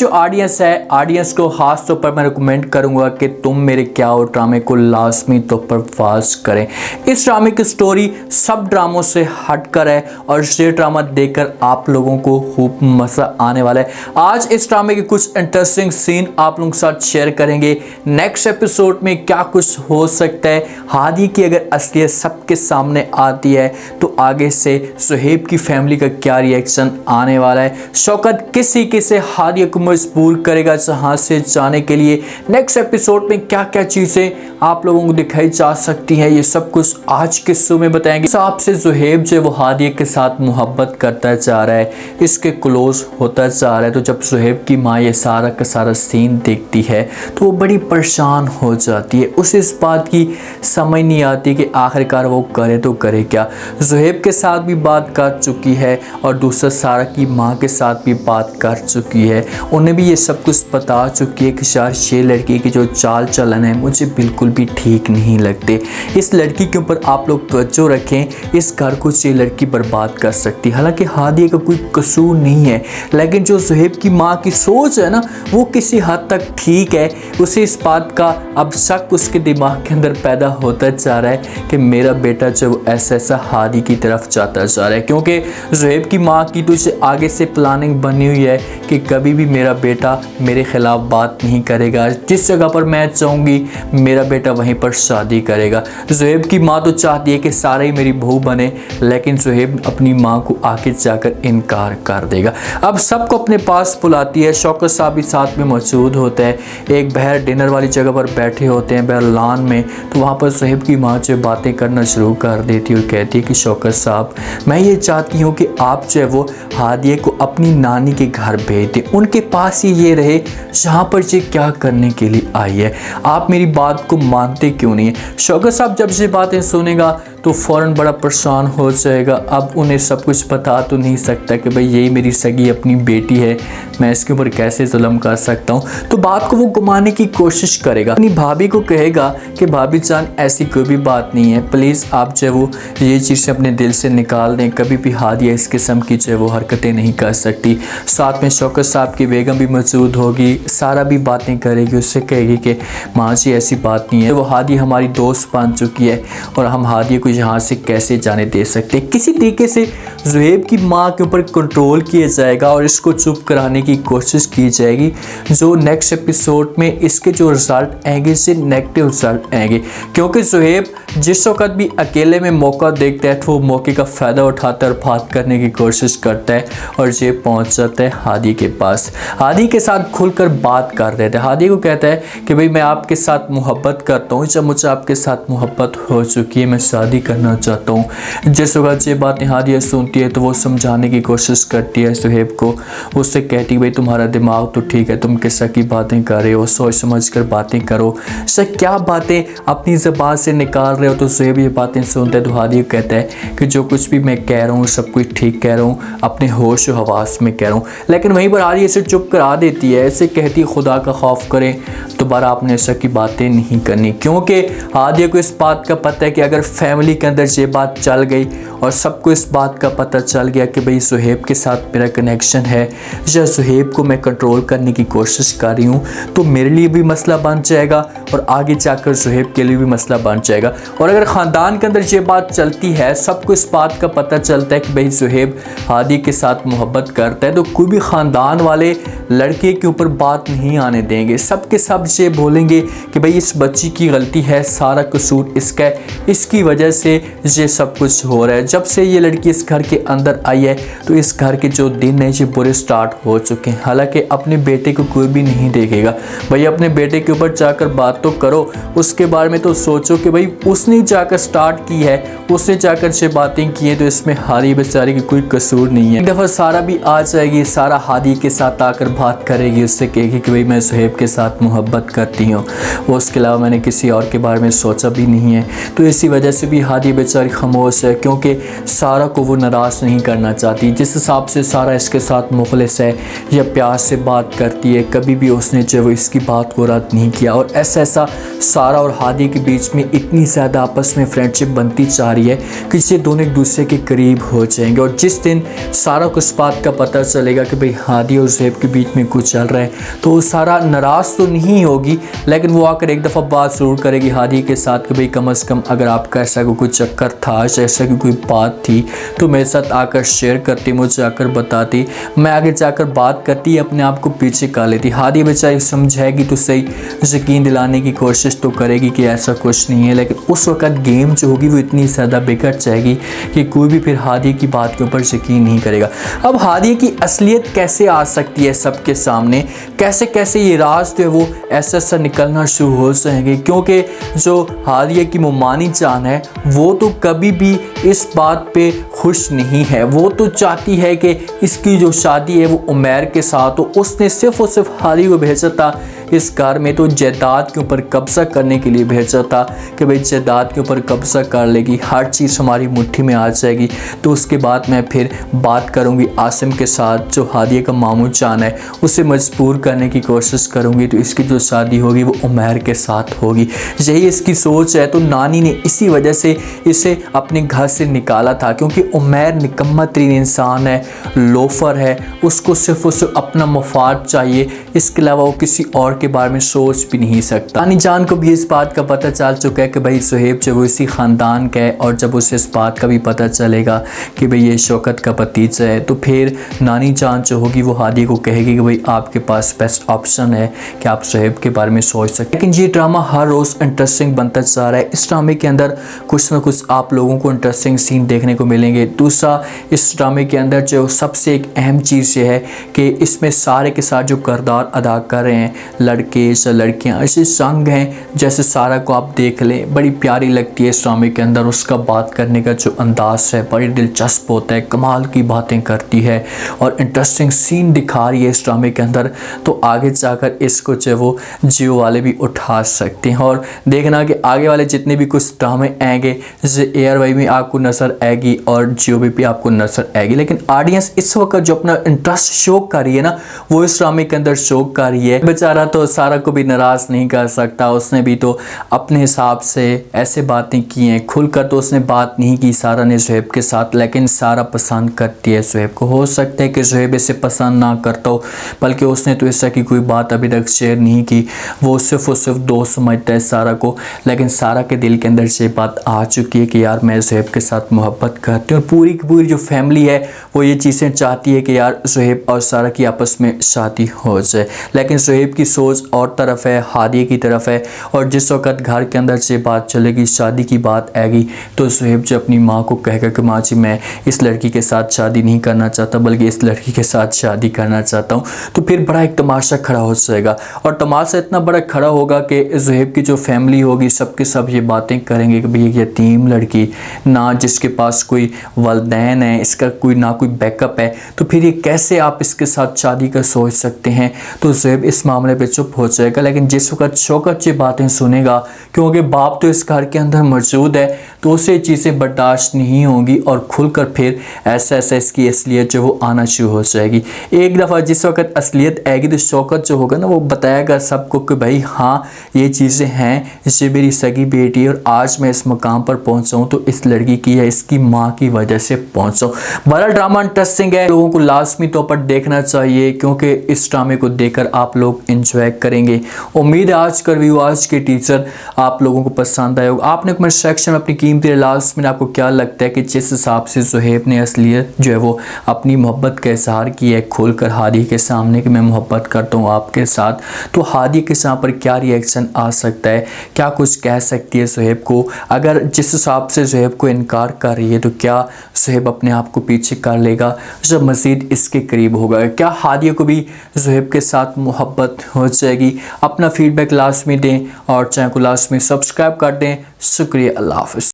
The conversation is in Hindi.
जो ऑडियंस है, ऑडियंस को खास तौर पर मैं रिकमेंड करूंगा कि तुम मेरे क्या हो ड्रामे को लाजमी तौर पर वॉच करें। इस ड्रामे की स्टोरी सब ड्रामों से हटकर है और ये ड्रामा देखकर आप लोगों को खूब मज़ा आने वाला है। आज इस ड्रामे के कुछ इंटरेस्टिंग सीन आप लोगों के साथ शेयर करेंगे। नेक्स्ट एपिसोड में क्या कुछ हो सकता है, हादी की अगर असलियत सबके सामने आती है तो आगे से सुहेब की फैमिली का क्या रिएक्शन आने वाला है, शौकत किस तरीके से हादी को मजबूर करेगा जहां से जाने के लिए, नेक्स्ट एपिसोड में क्या क्या चीज़ें आप लोगों को दिखाई जा सकती हैं, ये सब कुछ आज के शो में बताएंगे। हिसाब से सुहेब जो वो हादिया के साथ मोहब्बत करता जा रहा है, इसके क्लोज होता जा रहा है। तो जब सुहेब की माँ ये सारा का सारा सीन देखती है तो वो बड़ी परेशान हो जाती है। उसे इस बात की समझ नहीं आती कि आखिरकार वो करे तो करे क्या। सुहेब के साथ भी बात कर चुकी है और दूसरा सारा की माँ के साथ भी बात कर चुकी है। उन्हें भी ये सब कुछ बता चुकी है कि शायद ये लड़की की जो चाल चलन है मुझे बिल्कुल भी ठीक नहीं लगते। इस लड़की के ऊपर आप लोग तवज्जो रखें, इस घर को ये लड़की बर्बाद कर सकती है। हालांकि हादिया का कोई कसूर नहीं है, लेकिन जो सुहेब की माँ की सोच है ना वो किसी हद तक ठीक है। उसे इस बात का अब शक उसके दिमाग के अंदर पैदा होता जा रहा है कि मेरा बेटा जो ऐसा हादी की तरफ जाता जा रहा है, क्योंकि सुहेब की माँ की तो इसे आगे से प्लानिंग बनी हुई है कि कभी भी मेरा बेटा मेरे खिलाफ बात नहीं करेगा, जिस जगह पर मैं चाहूँगी मेरा बेटा वहीं पर शादी करेगा। सुहेब की माँ तो चाहती है कि सारा ही मेरी बहू बने, लेकिन सुहेब अपनी माँ को आगे जाकर इनकार कर देगा। अब सबको अपने पास बुलाती है, शौकत साहब भी साथ में मौजूद होते हैं। एक बाहर डिनर वाली जगह पर बैठे होते हैं बाहर लॉन में, तो वहाँ पर सुहेब की माँ जो बातें करना शुरू कर देती है और कहती है कि शौकत साहब मैं ये चाहती हूँ कि आप जो है वो हादिया को अपनी नानी के घर भेज दें, उनके पास ही ये रहे जहाँ पर ये क्या करने के लिए आई है। आप मेरी बात को मानते क्यों नहीं है। शौकत साहब जब ये बातें सुनेगा तो फ़ौरन बड़ा परेशान हो जाएगा। अब उन्हें सब कुछ बता तो नहीं सकता कि भाई यही मेरी सगी अपनी बेटी है, मैं इसके ऊपर कैसे जुल्म कर सकता हूँ। तो बात को वो घुमाने की कोशिश करेगा, अपनी भाभी को कहेगा कि भाभी जान ऐसी कोई भी बात नहीं है, प्लीज़ आप जो है वो ये चीज़ अपने दिल से निकाल दें, कभी भी हादिया इस किस्म की जो है वो हरकतें नहीं कर सकती। साथ में शौकत साहब की बेगम भी मौजूद होगी, सारा भी बातें करेगी, उससे कहेगी कि माँ जी ऐसी बात नहीं है, वो हादिया हमारी दोस्त बन चुकी है और हम हादिया को यहाँ से कैसे जाने दे सकते। किसी तरीके से सुहेब की माँ के ऊपर कंट्रोल किया जाएगा और इसको चुप कराने की कोशिश की जाएगी। जो नेक्स्ट एपिसोड में इसके जो रिजल्ट आएंगे से नेगेटिव रिजल्ट आएंगे, क्योंकि सुहेब जिस वक्त भी अकेले में मौका देखता है तो वो मौके का फ़ायदा उठाता है और बात करने की कोशिश करता है और ये पहुँच जाता है हादी के पास। हादी के साथ खुलकर बात कर रहे थे। हादी को कहता है कि भाई मैं आपके साथ मोहब्बत करता हूँ, जब मुझे आपके साथ मोहब्बत हो चुकी है मैं शादी करना चाहता हूँ। जिस वक्त ये बातें हादिया सुनती है तो वो समझाने की कोशिश करती है सुहेब को, उससे कहती है भाई तुम्हारा दिमाग तो ठीक है, तुम किस की बातें कर रहे हो, सोच समझ कर बातें करो, सर क्या बातें अपनी ज़बान से निकाल रहे हो। तो सुहेब ये बातें सुनता है तो हादिया कहता है कि जो कुछ भी मैं कह रहा हूँ सब कुछ ठीक कह रहा हूँ, अपने होश व हवास में कह रहा हूँ। लेकिन वहीं पर हादिया इसे चुप करा देती है, ऐसे कहती है खुदा का खौफ करें दोबारा आपने ऐसा की बातें नहीं करनी, क्योंकि हादिया को इस बात का पता है कि अगर फैमिली के अंदर ये बात चल गई और सबको इस बात का पता चल गया कि भाई सुहेब के साथ मेरा कनेक्शन है या सुहेब को मैं कंट्रोल करने की कोशिश कर रही हूँ, तो मेरे लिए भी मसला बन जाएगा और आगे जाकर सुहेब के लिए भी मसला बन जाएगा। और अगर ख़ानदान के अंदर ये बात चलती है, सबको इस बात का पता चलता है कि भाई सुहेब हादी के साथ मोहब्बत करता है, तो कोई भी ख़ानदान वाले लड़के के ऊपर बात नहीं आने देंगे। सब के सब ये बोलेंगे कि भाई इस बच्ची की गलती है, सारा कसूर इसका है, इसकी वजह से ये सब कुछ हो रहा है। जब से ये लड़की इस घर के अंदर आई है तो इस घर के जो दिन है ये बुरे स्टार्ट हो चुके हैं। हालांकि अपने बेटे को कोई भी नहीं देखेगा। भाई अपने बेटे के ऊपर जाकर बात तो करो, उसके बारे में तो सोचो कि भाई उसने जाकर स्टार्ट की है, उसने जाकर ये बातें की हैं, तो इसमें हादी बेचारी की कोई कसूर नहीं है। एक दफ़ा सारा भी आ जाएगी, सारा हादी के साथ आकर बात करेगी, उससे कहेगी कि भाई मैं सुहेब के साथ मोहब्बत करती हूँ, उसके अलावा मैंने किसी और के बारे में सोचा भी नहीं है। तो इसी वजह से भी हादी बेचारी खामोश है, क्योंकि सारा को वो नाराज़ नहीं करना चाहती। जिस हिसाब से सारा इसके साथ मुखलिस है या प्यार से बात करती है, कभी भी उसने जो इसकी बात को रद्द नहीं किया और ऐसा ऐसा सारा और हादी के बीच में इतनी ज़्यादा आपस में फ्रेंडशिप बनती जा रही है कि ये दोनों एक दूसरे के करीब हो जाएंगे। और जिस दिन सारा को इस बात का पता चलेगा कि भाई हादी और ज़ुहैब के बीच में कुछ चल रहा है, तो वो सारा नाराज़ तो नहीं होगी, लेकिन वो आकर एक दफ़ा बात ज़रूर करेगी हादी के साथ कि भाई कम से कम अगर आपका ऐसा कोई चक्कर था, ऐसा की कोई बात थी, तो मेरे साथ आकर शेयर करती, मुझे आकर बताती, मैं आगे जाकर बात करती, अपने आप को पीछे कर लेती। हादी बेचारी समझाएगी तो सही, यकीन दिलाने की कोशिश तो करेगी कि ऐसा कुछ नहीं है, लेकिन उस वक्त गेम जो होगी वो इतनी ज़्यादा बिगड़ जाएगी कि कोई भी फिर हादी की बात के ऊपर यकीन नहीं करेगा। अब हादी की असलियत कैसे आ सकती है सबके सामने, कैसे कैसे ये राज जो है वो ऐसा ऐसा निकलना शुरू हो जाएंगे, क्योंकि जो हादिया की मोमानी जान है वो तो कभी भी इस बात पे खुश नहीं है। वो तो चाहती है कि इसकी जो शादी है वो उमैर के साथ हो। उसने सिर्फ और सिर्फ हादी को भेजा था इस घर में तो जायदाद के ऊपर कब्जा करने के लिए भेजा था कि भाई जायदाद के ऊपर कब्जा कर लेगी, हर चीज़ हमारी मुट्ठी में आ जाएगी, तो उसके बाद मैं फिर बात करूंगी आसिम के साथ, जो हादिया का मामू जान है, उसे मजबूर करने की कोशिश करूंगी, तो इसकी जो शादी होगी वो उमैर के साथ होगी। यही इसकी सोच है। तो नानी ने इसी वजह से इसे अपने घर से निकाला था, क्योंकि उमैर निकम्मा तरीन इंसान है, लोफर है, उसको सिर्फ अपना मफाद चाहिए, इसके अलावा वो किसी और के बारे में सोच भी नहीं सकता। नानी जान को भी इस बात का पता चल चुका है कि भाई ज़ुहैब जो वो इसी ख़ानदान का है, और जब उसे इस बात का भी पता चलेगा कि भाई ये शौकत का भतीजा है, तो फिर नानी जान जो होगी वो हादी को कहेगी कि भाई आपके पास बेस्ट ऑप्शन है कि आप ज़ुहैब के बारे में सोच सकते। लेकिन ये ड्रामा हर रोज़ इंटरेस्टिंग बनता जा रहा है। इस ड्रामे के अंदर कुछ ना कुछ आप लोगों को इंटरेस्टिंग सीन देखने को मिलेंगे। दूसरा, इस ड्रामे के अंदर जो सबसे एक अहम चीज़ ये है कि इसमें सारे के साथ जो किरदार अदा कर रहे हैं, लड़के या लड़कियां, ऐसे संग हैं, जैसे सारा को आप देख लें, बड़ी प्यारी लगती है इस ड्रामे के अंदर। उसका बात करने का जो अंदाज़ है बड़ी दिलचस्प होता है, कमाल की बातें करती है और इंटरेस्टिंग सीन दिखा रही है इस ड्रामे के अंदर। तो आगे जाकर इसको जो वो जियो वाले भी उठा सकते हैं। और देखना कि आगे वाले जितने भी कुछ ड्रामे आएंगे, जैसे एयरवाई में आपको नज़र आएगी और जियो भी आपको नज़र आएगी। लेकिन ऑडियंस इस वक्त जो अपना इंटरेस्ट शो कर रही है ना, वो इस ड्रामे के अंदर शो कर रही है। बेचारा तो सारा को भी नाराज़ नहीं कर सकता, उसने भी तो अपने हिसाब से ऐसे बातें की हैं, खुलकर तो उसने बात नहीं की सारा ने ज़ुहैब के साथ, लेकिन सारा पसंद करती है ज़ुहैब को। हो सकता है कि ज़ुहैब इसे पसंद ना करता हो, बल्कि उसने तो ऐसा की कोई बात अभी तक शेयर नहीं की, वो सिर्फ और सिर्फ दोस्त समझता है सारा को। लेकिन सारा के दिल के अंदर ये बात आ चुकी है कि यार मैं ज़ुहैब के साथ मोहब्बत करती हूँ, और पूरी की पूरी जो फैमिली है वो ये चीज़ें चाहती है कि यार ज़ुहैब और सारा की आपस में शादी हो जाए। लेकिन ज़ुहैब की सोच और तरफ है, हादी की तरफ है, और जिस वक्त घर के अंदर से बात चलेगी, शादी की बात आएगी, तो ज़ुहैब जो अपनी माँ को कहेगा कि माँ जी मैं इस लड़की के साथ शादी नहीं करना चाहता, बल्कि इस लड़की के साथ शादी करना चाहता हूँ। तो फिर बड़ा एक तमाशा खड़ा हो जाएगा, और तमाशा इतना बड़ा खड़ा होगा कि ज़ुहैब की जो फैमिली होगी सबके सब ये बातें करेंगे कि भाई ये यतीम लड़की ना, जिसके पास कोई वालिदैन है, इसका कोई ना कोई बैकअप है, तो फिर ये कैसे आप इसके साथ शादी का सोच सकते हैं। तो ज़ुहैब इस मामले पे चुप हो जाएगा। लेकिन जिस वक्त शौकत ये बातें सुनेगा, क्योंकि बाप तो इस घर के अंदर मौजूद है, तो उसे चीज़ें बर्दाश्त नहीं होंगी, और खुलकर फिर ऐसा ऐसा इसकी असलियत जो वो आना शुरू हो जाएगी। एक दफ़ा जिस वक्त असलियत आएगी तो शौकत जो होगा ना, वो बताएगा सबको कि भाई हाँ ये चीज़ें हैं, ये मेरी सगी बेटी है, और आज मैं इस मकाम पर पहुँचा हूँ तो इस लड़की की या इसकी माँ की वजह से पहुँचा हूँ। बड़ा ड्रामा इंटरेस्टिंग है, लोगों को लाजमी तौर पर देखना चाहिए, क्योंकि इस ड्रामे को देखकर आप लोग इंजॉय करेंगे। उम्मीद है आज का रिव्यू, आज के टीचर आप लोगों को पसंद आया होगा। आपने कमेंट सेक्शन में अपनी कीमती लास्ट में आपको क्या लगता है कि जिस हिसाब से ज़ुहैब ने असलियत जो है वो अपनी मोहब्बत का इजहार किया है खोलकर हादी के सामने कि मैं मोहब्बत करता हूँ आपके साथ, तो हादी के साथ पर क्या रिएक्शन आ सकता है, क्या कुछ कह सकती है ज़ुहैब को। अगर जिस हिसाब से ज़ुहैब को इनकार कर रही है, तो क्या ज़ुहैब अपने आप को पीछे कर लेगा जब मज़ीद इसके करीब होगा, क्या हादिया को भी ज़ुहैब के साथ मोहब्बत हो जाएगी। अपना फीडबैक लास्ट में दें और चैनल को लास्ट में सब्सक्राइब कर दें। शुक्रिया, अल्लाह हाफ़िज़।